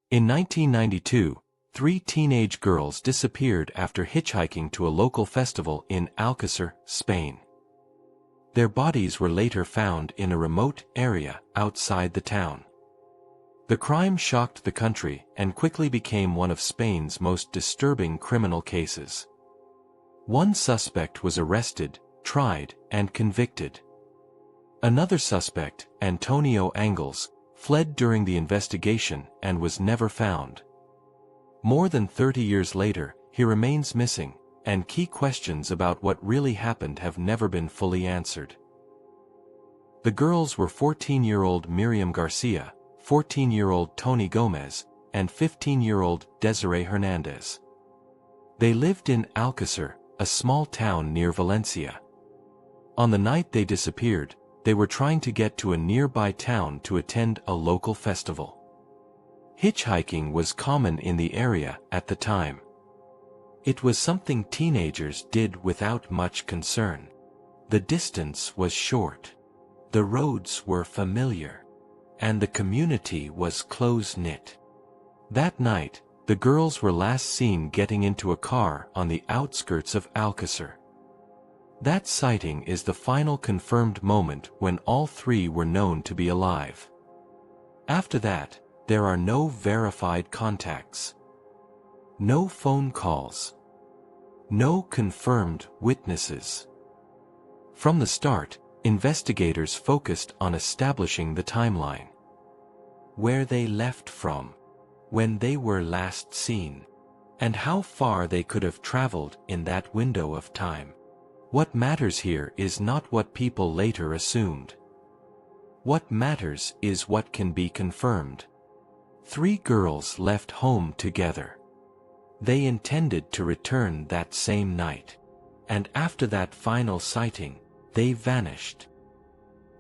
In 1992, 3 teenage girls disappeared after hitchhiking to a local festival in Alcàsser, Spain. Their bodies were later found in a remote area outside the town. The crime shocked the country and quickly became one of Spain's most disturbing criminal cases. One suspect was arrested, tried, and convicted. Another suspect, Antonio Anglés, fled during the investigation and was never found. More than 30 years later, he remains missing, and key questions about what really happened have never been fully answered. The girls were 14-year-old Miriam García, 14-year-old Toñi Gómez, and 15-year-old Desirée Hernández. They lived in Alcàsser, a small town near Valencia. On the night they disappeared, they were trying to get to a nearby town to attend a local festival. Hitchhiking was common in the area at the time. It was something teenagers did without much concern. The distance was short. The roads were familiar. And the community was close-knit. That night, the girls were last seen getting into a car on the outskirts of Alcàsser. That sighting is the final confirmed moment when all 3 were known to be alive. After that, there are no verified contacts. No phone calls. No confirmed witnesses. From the start, investigators focused on establishing the timeline. Where they left from, when they were last seen, and how far they could have traveled in that window of time. What matters here is not what people later assumed. What matters is what can be confirmed. 3 girls left home together. They intended to return that same night. And after that final sighting, they vanished.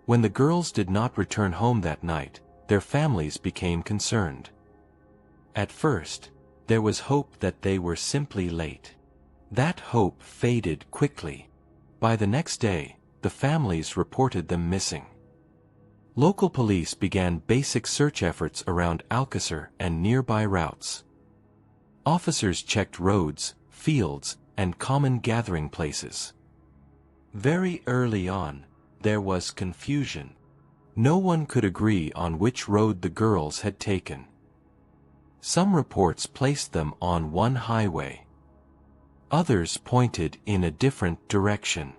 When the girls did not return home that night, their families became concerned. At first, there was hope that they were simply late. That hope faded quickly. By the next day, the families reported them missing. Local police began basic search efforts around Alcàsser and nearby routes. Officers checked roads, fields, and common gathering places. Very early on, there was confusion. No one could agree on which road the girls had taken. Some reports placed them on one highway. Others pointed in a different direction.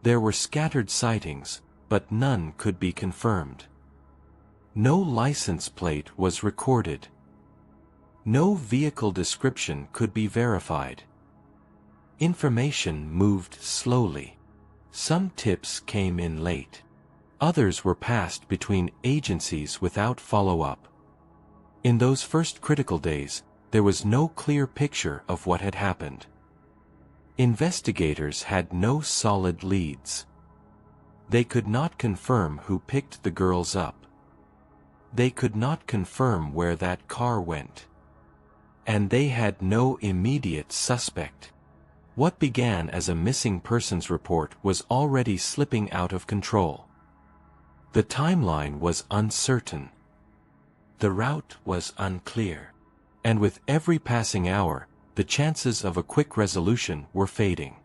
There were scattered sightings, but none could be confirmed. No license plate was recorded. No vehicle description could be verified. Information moved slowly. Some tips came in late. Others were passed between agencies without follow-up. In those first critical days, there was no clear picture of what had happened. Investigators had no solid leads. They could not confirm who picked the girls up. They could not confirm where that car went. And they had no immediate suspect. What began as a missing persons report was already slipping out of control. The timeline was uncertain. The route was unclear. And with every passing hour, the chances of a quick resolution were fading.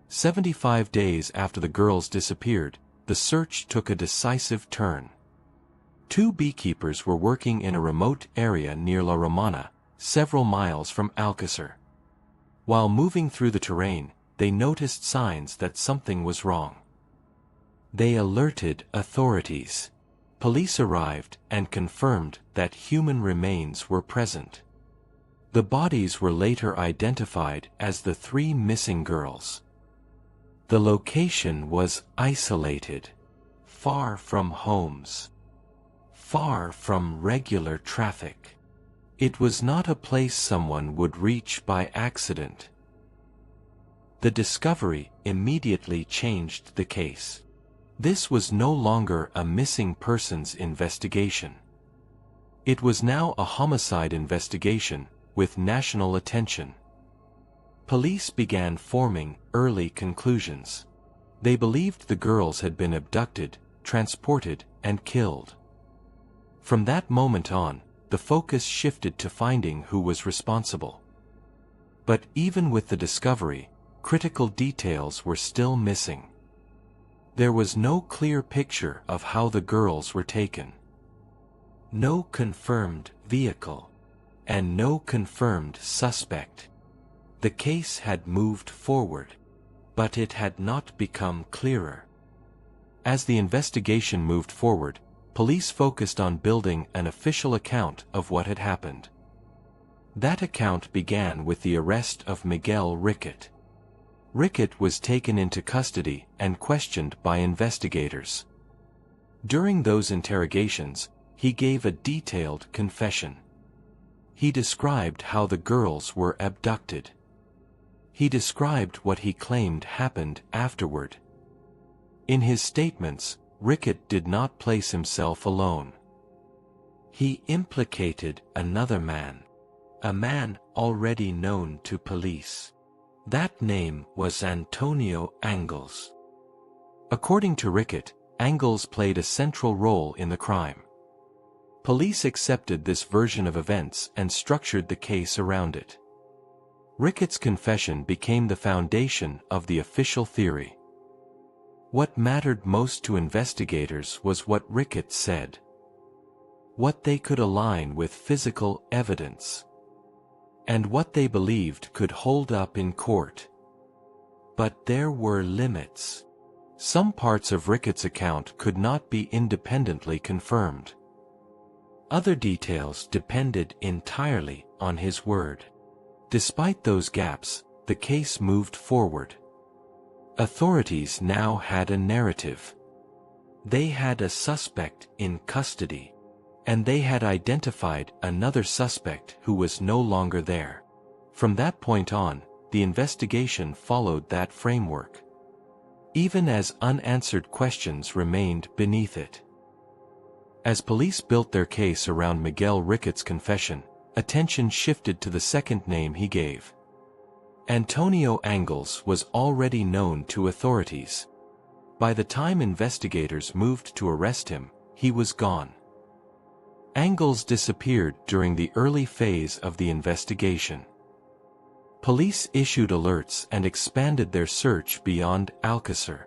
75 days after the girls disappeared, the search took a decisive turn. 2 beekeepers were working in a remote area near La Romana, several miles from Alcàsser. While moving through the terrain, they noticed signs that something was wrong. They alerted authorities. Police arrived and confirmed that human remains were present. The bodies were later identified as the 3 missing girls. The location was isolated, far from homes, far from regular traffic. It was not a place someone would reach by accident. The discovery immediately changed the case. This was no longer a missing persons investigation. It was now a homicide investigation with national attention. Police began forming early conclusions. They believed the girls had been abducted, transported, and killed. From that moment on, the focus shifted to finding who was responsible. But even with the discovery, critical details were still missing. There was no clear picture of how the girls were taken. No confirmed vehicle, and no confirmed suspect. The case had moved forward, but it had not become clearer. As the investigation moved forward, police focused on building an official account of what had happened. That account began with the arrest of Miguel Ricart. Ricart was taken into custody and questioned by investigators. During those interrogations, he gave a detailed confession. He described how the girls were abducted. He described what he claimed happened afterward. In his statements, Ricart did not place himself alone. He implicated another man, a man already known to police. That name was Antonio Anglés. According to Ricart, Anglés played a central role in the crime. Police accepted this version of events and structured the case around it. Ricart's confession became the foundation of the official theory. What mattered most to investigators was what Ricart said. What they could align with physical evidence. And what they believed could hold up in court. But there were limits. Some parts of Ricart's account could not be independently confirmed. Other details depended entirely on his word. Despite those gaps, the case moved forward. Authorities now had a narrative. They had a suspect in custody. And they had identified another suspect who was no longer there. From that point on, the investigation followed that framework. Even as unanswered questions remained beneath it. As police built their case around Miguel Ricart's confession, attention shifted to the second name he gave. Antonio Anglés was already known to authorities. By the time investigators moved to arrest him, he was gone. Anglés disappeared during the early phase of the investigation. Police issued alerts and expanded their search beyond Alcàsser.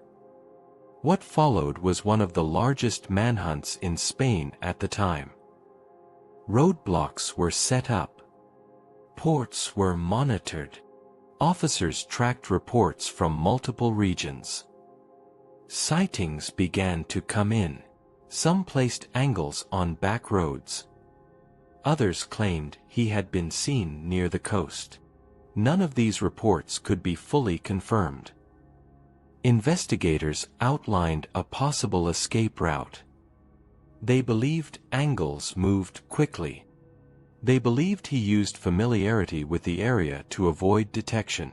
What followed was one of the largest manhunts in Spain at the time. Roadblocks were set up. Ports were monitored. Officers tracked reports from multiple regions. Sightings began to come in. Some placed Anglés on back roads. Others claimed he had been seen near the coast. None of these reports could be fully confirmed. Investigators outlined a possible escape route. They believed Anglés moved quickly. They believed he used familiarity with the area to avoid detection.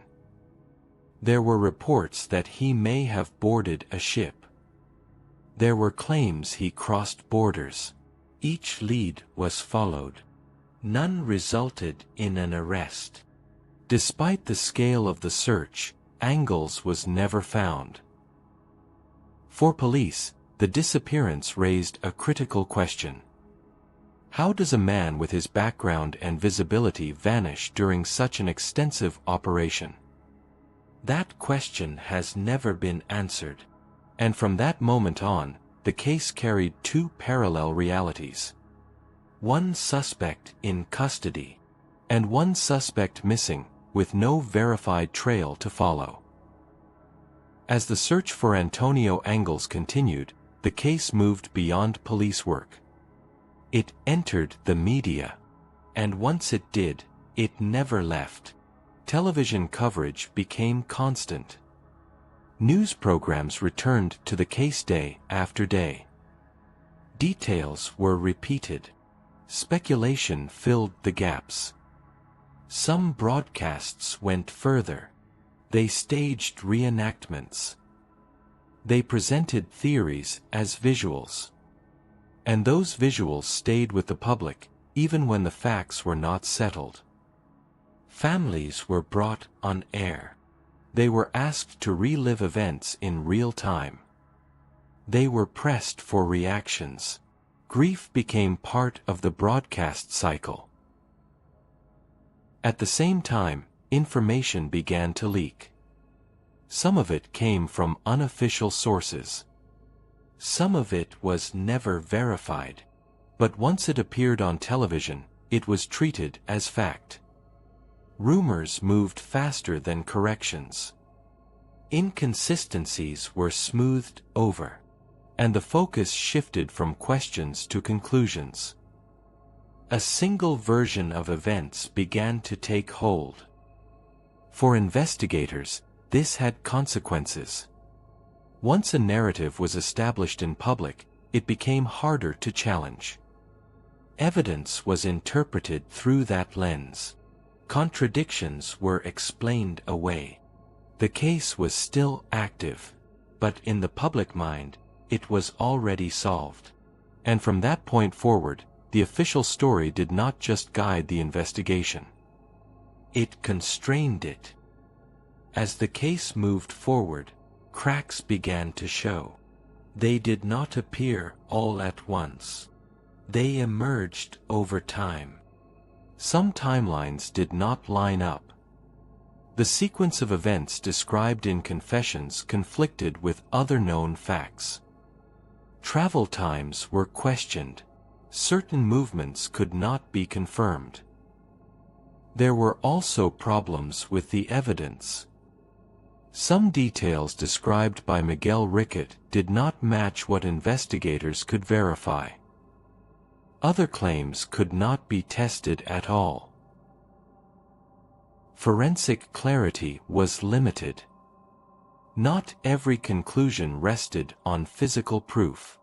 There were reports that he may have boarded a ship. There were claims he crossed borders. Each lead was followed. None resulted in an arrest. Despite the scale of the search, Anglés was never found. For police, the disappearance raised a critical question. How does a man with his background and visibility vanish during such an extensive operation? That question has never been answered. And from that moment on, the case carried two parallel realities. One suspect in custody, and one suspect missing, with no verified trail to follow. As the search for Antonio Anglés continued, the case moved beyond police work. It entered the media. And once it did, it never left. Television coverage became constant. News programs returned to the case day after day. Details were repeated. Speculation filled the gaps. Some broadcasts went further. They staged reenactments. They presented theories as visuals. And those visuals stayed with the public, even when the facts were not settled. Families were brought on air. They were asked to relive events in real time. They were pressed for reactions. Grief became part of the broadcast cycle. At the same time, information began to leak. Some of it came from unofficial sources. Some of it was never verified. But once it appeared on television, it was treated as fact. Rumors moved faster than corrections. Inconsistencies were smoothed over, and the focus shifted from questions to conclusions. A single version of events began to take hold. For investigators, this had consequences. Once a narrative was established in public, it became harder to challenge. Evidence was interpreted through that lens. Contradictions were explained away. The case was still active, but in the public mind, it was already solved. And from that point forward, the official story did not just guide the investigation. It constrained it. As the case moved forward, cracks began to show. They did not appear all at once. They emerged over time. Some timelines did not line up. The sequence of events described in confessions conflicted with other known facts. Travel times were questioned. Certain movements could not be confirmed. There were also problems with the evidence. Some details described by Miguel Ricart did not match what investigators could verify. Other claims could not be tested at all. Forensic clarity was limited. Not every conclusion rested on physical proof.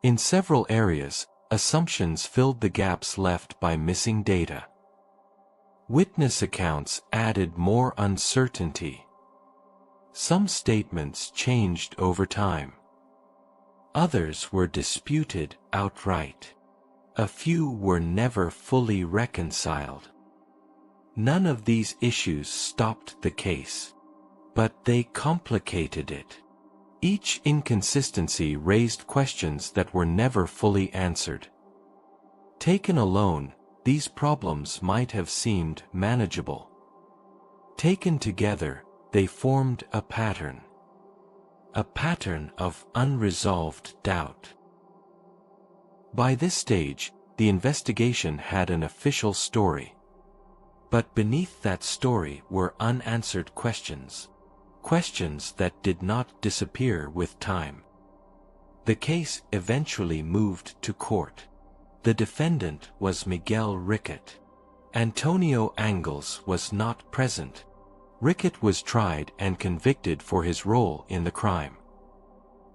In several areas, assumptions filled the gaps left by missing data. Witness accounts added more uncertainty. Some statements changed over time. Others were disputed outright. A few were never fully reconciled. None of these issues stopped the case, but they complicated it. Each inconsistency raised questions that were never fully answered. Taken alone, these problems might have seemed manageable. Taken together, they formed a pattern of unresolved doubt. By this stage, the investigation had an official story. But beneath that story were unanswered questions. Questions that did not disappear with time. The case eventually moved to court. The defendant was Miguel Ricart. Antonio Anglés was not present. Ricart was tried and convicted for his role in the crime.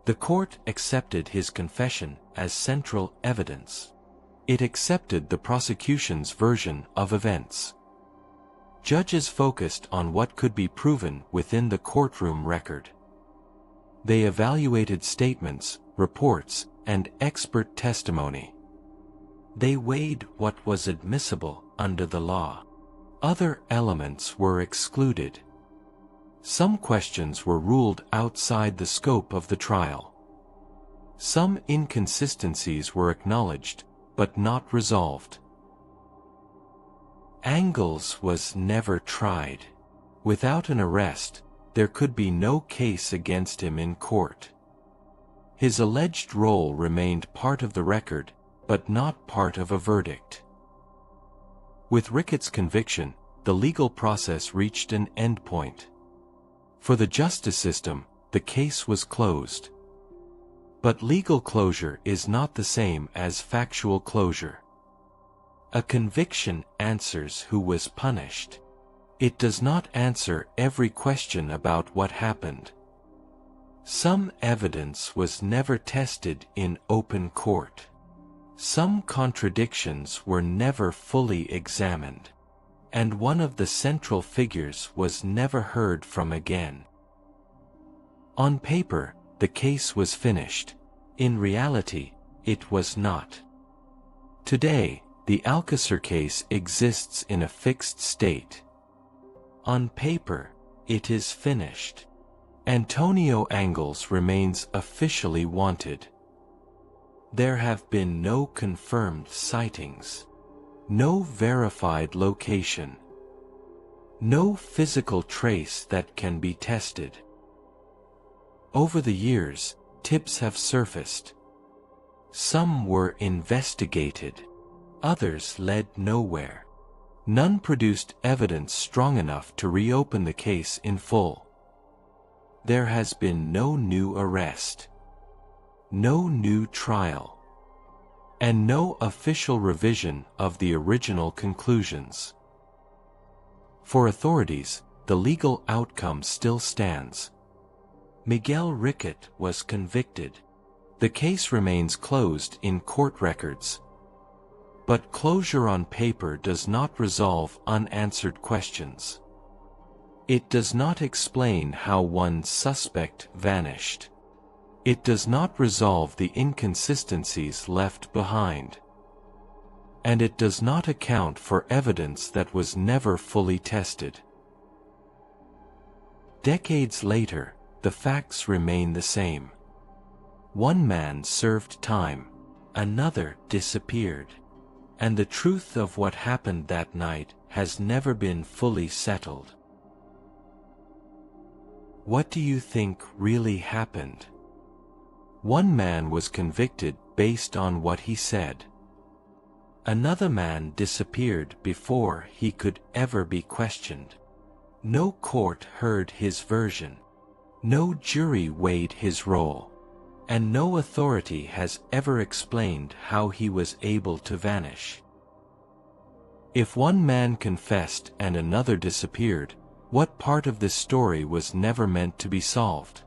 The court accepted his confession as central evidence. It accepted the prosecution's version of events. Judges focused on what could be proven within the courtroom record. They evaluated statements, reports, and expert testimony. They weighed what was admissible under the law. Other elements were excluded. Some questions were ruled outside the scope of the trial. Some inconsistencies were acknowledged, but not resolved. Anglés was never tried. Without an arrest, there could be no case against him in court. His alleged role remained part of the record, but not part of a verdict. With Ricart's conviction, the legal process reached an endpoint. For the justice system, the case was closed. But legal closure is not the same as factual closure. A conviction answers who was punished. It does not answer every question about what happened. Some evidence was never tested in open court. Some contradictions were never fully examined. And one of the central figures was never heard from again. On paper, the case was finished. In reality, it was not. Today, the Alcàsser case exists in a fixed state. On paper, it is finished. Antonio Anglés remains officially wanted. There have been no confirmed sightings. No verified location. No physical trace that can be tested. Over the years, tips have surfaced. Some were investigated. Others led nowhere. None produced evidence strong enough to reopen the case in full. There has been no new arrest, no new trial, and no official revision of the original conclusions. For authorities, the legal outcome still stands. Miguel Ricart was convicted. The case remains closed in court records. But closure on paper does not resolve unanswered questions. It does not explain how one suspect vanished. It does not resolve the inconsistencies left behind. And it does not account for evidence that was never fully tested. Decades later, the facts remain the same. One man served time, another disappeared, and the truth of what happened that night has never been fully settled. What do you think really happened? One man was convicted based on what he said. Another man disappeared before he could ever be questioned. No court heard his version. No jury weighed his role. And no authority has ever explained how he was able to vanish. If one man confessed and another disappeared, what part of this story was never meant to be solved?